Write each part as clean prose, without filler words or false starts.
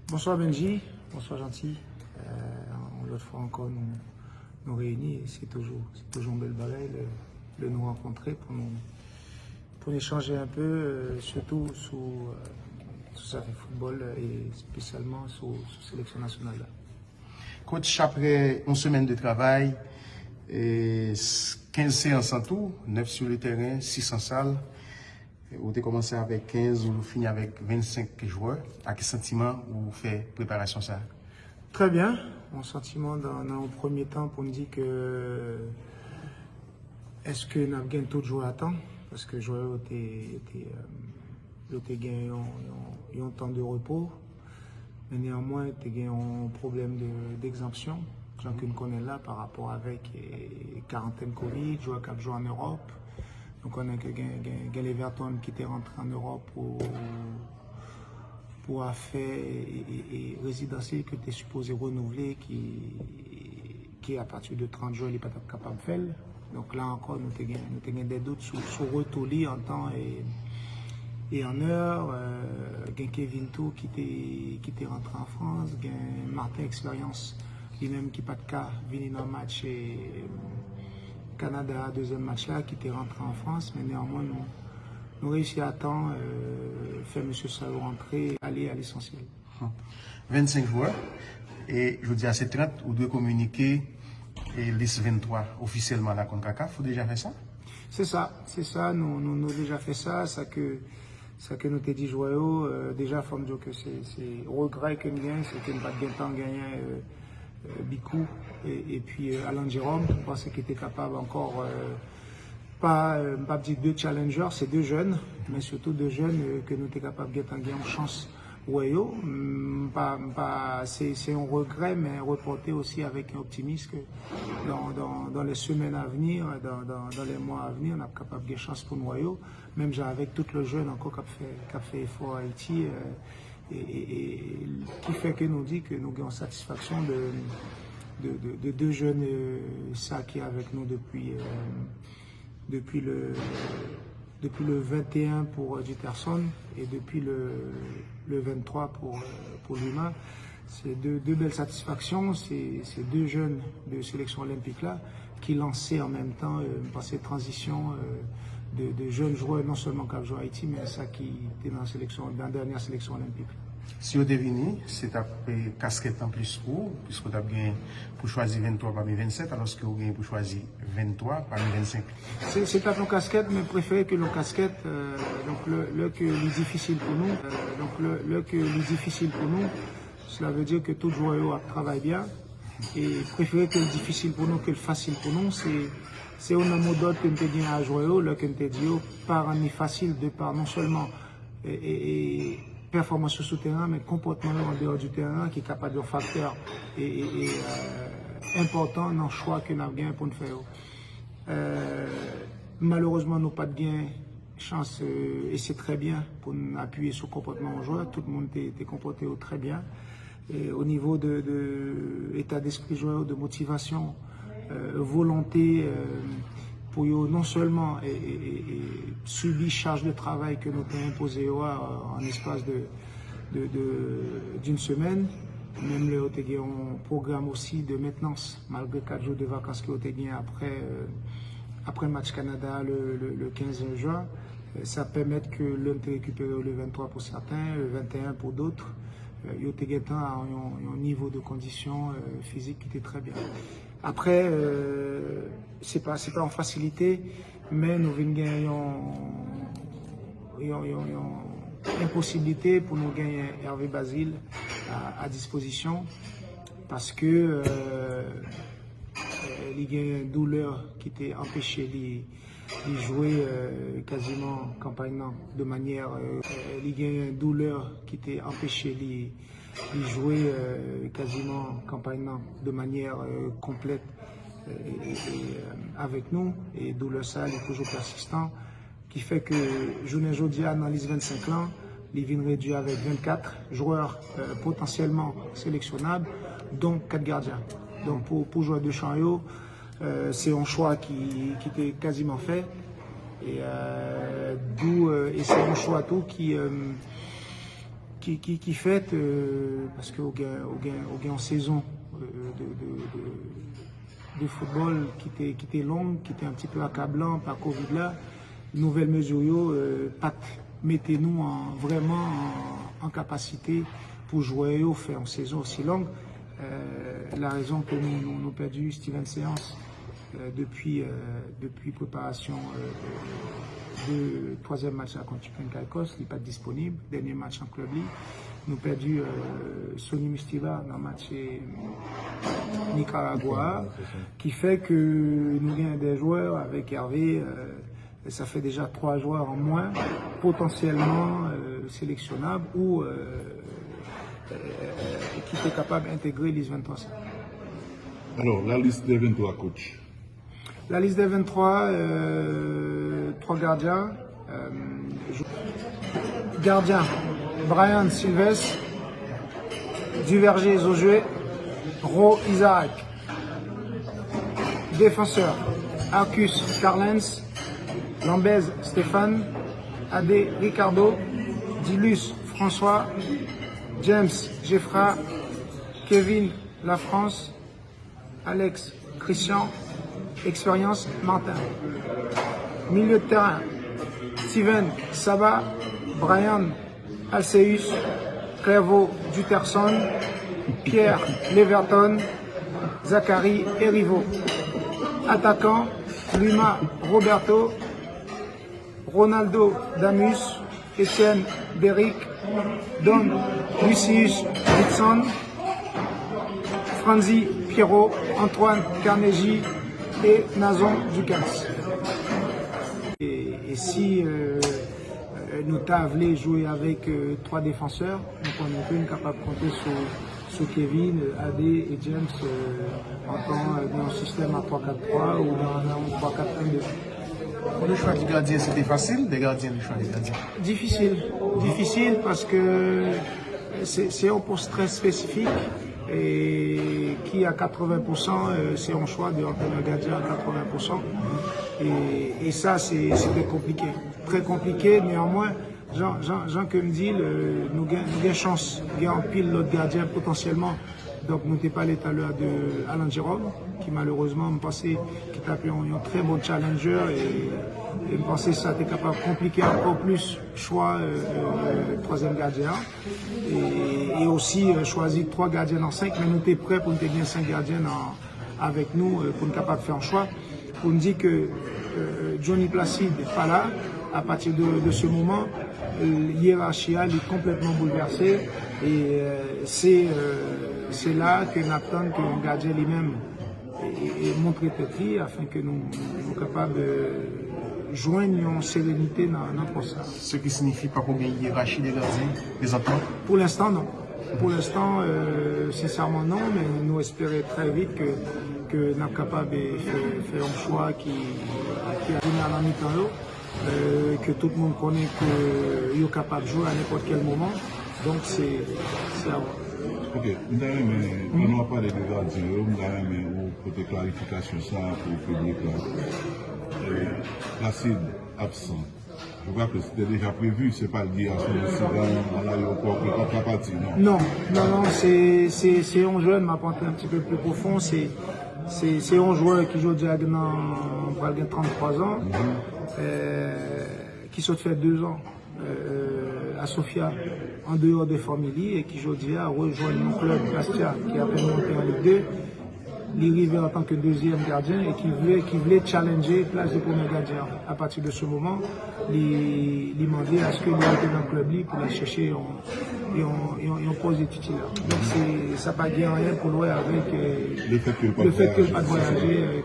Bonsoir Benji, bonsoir Gentil. L'autre fois encore nous réunis et c'est toujours une belle bagaille de nous rencontrer pour échanger un peu, surtout sur ça fait football et spécialement sur la sélection nationale. Coach, après une semaine de travail, 15 séances en tout, 9 sur le terrain, 6 en salle. Vous avez commencé avec 15, vous finissez avec 25 joueurs. À quel sentiment vous faites préparation ça? Très bien. Mon sentiment dans le premier temps pour me dire que est-ce que nous avons gagné tout joueur à temps? Parce que les joueurs étaient gagné un temps de repos. Mais néanmoins, ils ont gagné un problème d'exemption. Gens que nous connaissons là par rapport avec quarantaine Covid, joueurs qui ont joué en Europe. Donc on a que l'Everton qui était rentré en Europe pour affaires et résidentiel qui était supposé renouveler, qui à partir de 30 jours, il n'est pas capable de faire. Donc là encore, nous avons des doutes sur retour en temps et en heure. Kevin Tou qui était rentré en France, Martin Expérience, lui-même qui n'a pas de cas, venu dans le match et Canada, deuxième match là, qui était rentré en France, mais néanmoins nous réussi à temps, faire M. Salou rentrer, aller à l'essentiel. 25 joueurs, et je vous dis à ces 30, vous devez communiquer et liste 23 officiellement à la CONCACAF. Vous déjà fait ça? C'est ça, nous avons déjà fait ça, ça que nous t'ai dit joyeux, déjà, il faut me dire que c'est regret que nous gagnons, c'est que nous n'avons pas de temps gagné Bikou et puis Alain Jérôme, je pense qu'il était capable encore, pas dire deux challengers, c'est deux jeunes, mais surtout deux jeunes que nous étions capables de gagner en chance. C'est un regret, mais reporté aussi avec un optimisme que dans les semaines à venir, dans les mois à venir, on est capable de gagner chance pour nous, même avec tout le jeune encore qui a fait effort à Haïti. Et qui fait que nous dit que nous avons satisfaction de deux jeunes ça qui est avec nous depuis le 21 pour Dieterson et depuis le 23 pour Luma. C'est deux belles satisfactions, c'est deux jeunes de sélection olympique là qui lançaient en même temps par cette transition de jeunes joueurs, non seulement qui ont joué à Haïti, mais ça qui était dans la dernière sélection olympique. Si vous devinez, c'est un casquette en plus puisque vous avez pour choisir 23 parmi 27, alors que vous avez pour choisir 23 parmi 25. C'est pas une casquette, mais préféré que le casquette, donc le que le difficile pour nous, difficile pour nous, cela veut dire que tout joueur travaille bien, et préféré que le difficile pour nous que le facile pour nous, c'est un mot d'ordre que nous te dit à jouer, là que nous te dit par un facile de par non seulement performance sur le terrain, mais comportement en dehors du terrain qui est capable de facteur important dans le choix que nous avons pour nous faire. Malheureusement, nous n'avons pas de gain chance et c'est très bien pour nous appuyer sur le comportement au joueur. Tout le monde était comporté très bien. Et au niveau de l'état d'esprit joueur, de motivation, volonté, pour non seulement subir charge de travail que nous avons imposé en espace d'une semaine, même le un programme aussi de maintenance, malgré 4 jours de vacances que nous avons après le match Canada le 15 juin. Ça permet que l'on récupère le 23 pour certains, le 21 pour d'autres. Ils ont un niveau de condition physique qui était très bien. Après, c'est pas en facilité, mais nous venons gagner impossibilité pour nous gagner Hervé Basile à disposition parce que il y a une douleur qui était empêchée de jouer quasiment campagne de manière il y a une douleur qui était empêchée de jouer quasiment campagne de manière complète avec nous, et douleur ça est toujours persistant, qui fait que journée Jodia dans les 25 ans, il vient réduit avec 24 joueurs potentiellement sélectionnables, dont 4 gardiens. Donc pour jouer de Chanyo, c'est un choix qui était quasiment fait. Et c'est un choix tout qui qui fait, parce qu'au gain en saison de football qui était longue, qui était un petit peu accablant par Covid là, nouvelle mesure, mettez-nous vraiment en capacité pour jouer au faire en saison aussi longue. La raison que nous avons perdu Steven Séance depuis préparation de troisième match contre Chicken Caicos, il n'est pas disponible. Dernier match en club league. Nous avons perdu Sonny Mustiva dans le match Nicaragua, qui fait que nous avons des joueurs avec Hervé. Ça fait déjà 3 joueurs en moins, potentiellement sélectionnables ou qui étaient capables d'intégrer les 23. Alors, la liste des 23 coachs. La liste des 23, 3 gardiens. Gardien, Brian Silvestre, Duverger Zojué, Ro Isaac. Défenseur, Arcus Carlens, Lambez Stéphane, Adé Ricardo, Dilus François, James Geffra, Kevin La France, Alex Christian, Expérience Martin. Milieu de terrain, Steven Saba, Brian Alceus, Clairvaux Duterson, Pierre Leverton, Zachary Erivo. Attaquant, Luma Roberto, Ronaldo Damus, Etienne Beric, Don Lucius Whitson, Franzi Pierrot, Antoine Carnegie et Nazon Ducas. Et si nous voulu jouer avec 3 défenseurs, donc on est capable de compter sur Kevin, Adé et James dans un système à 3-4-3 ou dans un 3-4-1-2. Le choix du gardien, c'était facile, des gardiens, le choix des gardiens? Difficile parce que c'est un poste très spécifique et qui à 80%, c'est un choix de gardien à 80%. Et ça, c'était compliqué, très compliqué. Néanmoins, Jean que me dit, nous avons chance, nous avons pile l'autre gardien potentiellement. Donc, nous n'étions pas l'état de Alain Jérôme, qui malheureusement me pensait qu'il était un très bon challenger et me pensait que ça était capable de compliquer encore plus le choix troisième gardien. Et aussi choisir 3 gardiens dans 5, mais nous étions prêts pour nous gagner 5 gardiens avec nous pour nous capable de faire un choix. Pour nous dire que Johnny Placide n'est pas là. À partir de ce moment, l'hiérarchie est complètement bouleversée et c'est là que Nathan, que le gardien lui-même, est montré tête afin que nous soyons capables de joindre une sérénité dans notre procès. Ce qui signifie pas qu'on ait une hiérarchie des gardiens, des attentes? Pour l'instant, non. Pour l'instant, sincèrement non, mais nous espérons très vite que nous sommes capables de faire un choix qui a donné à la mi-temps, que tout le monde connaît qu'il est capable de jouer à n'importe quel moment. Donc c'est à voir. Ok, on va parler de gardien, on va côté clarification ça pour le public. Placide absent. Je crois que c'était déjà prévu, c'est pas lié à son incident à l'aéroport, pas parti, non? Non, c'est un jeune, m'a pensé un petit peu plus profond, c'est un joueur qui joue déjà dans 33 ans, qui s'est fait 2 ans à Sofia, en dehors de famille, et qui aujourd'hui a rejoint mon club Bastia, qui a fait monter en Ligue 2. Il arrivait en tant que deuxième gardien et qui voulait challenger place de premier gardien. À partir de ce moment, il demandait à ce qu'il était dans le club libre pour aller chercher un poste de titulaire. Donc ça n'a pas gagné rien pour louer avec le fait qu'il n'y ait pas de voyager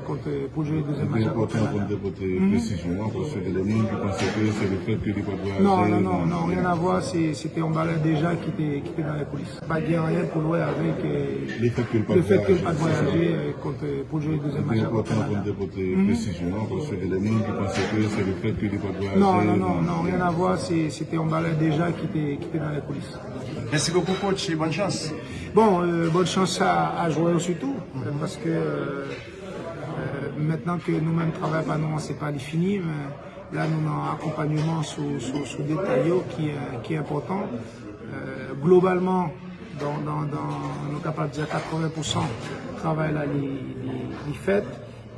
pour jouer le deuxième match. C'est important pour votre précision, parce que le monde qui pensait que c'est le fait qu'il n'y ait pas de voyager. Non, rien à voir, c'était un balai déjà qui était dans les coulisses. Pas gagné rien pour louer avec le fait qu'il n'y ait pas de voyager. Pour jouer le deuxième match. C'est important pour votre précision, parce que le monde qui pensait que c'est le fait qu'il n'y ait pas de voyager. Non, rien à voir, c'était un balai déjà qui était dans les coulisses. Merci beaucoup, coach, et bonne chance. Bon, bonne chance à jouer surtout, parce que maintenant que nous-mêmes travaillons pas nous, c'est pas fini, mais là nous avons un accompagnement sous détail qui est important. globalement, on est capable de dire 80% travail là, les fait.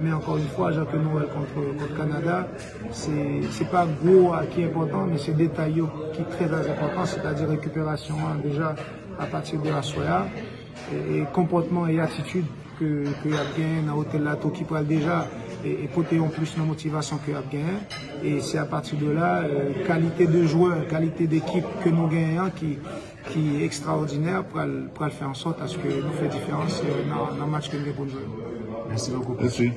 Mais encore une fois, Jacques Noël contre le Canada, c'est pas gros qui est important, mais c'est détaillé qui est très important, c'est-à-dire récupération déjà à partir de la soya, et comportement et attitude que y a gagné dans l'hôtel Lato qui pourrait déjà et porter en plus de motivation que y a gagné. Et c'est à partir de là, qualité de joueur, qualité d'équipe que nous gagnons qui est extraordinaire pour le faire en sorte à ce que nous fait différence dans le match que nous avons joué. Merci beaucoup. Merci.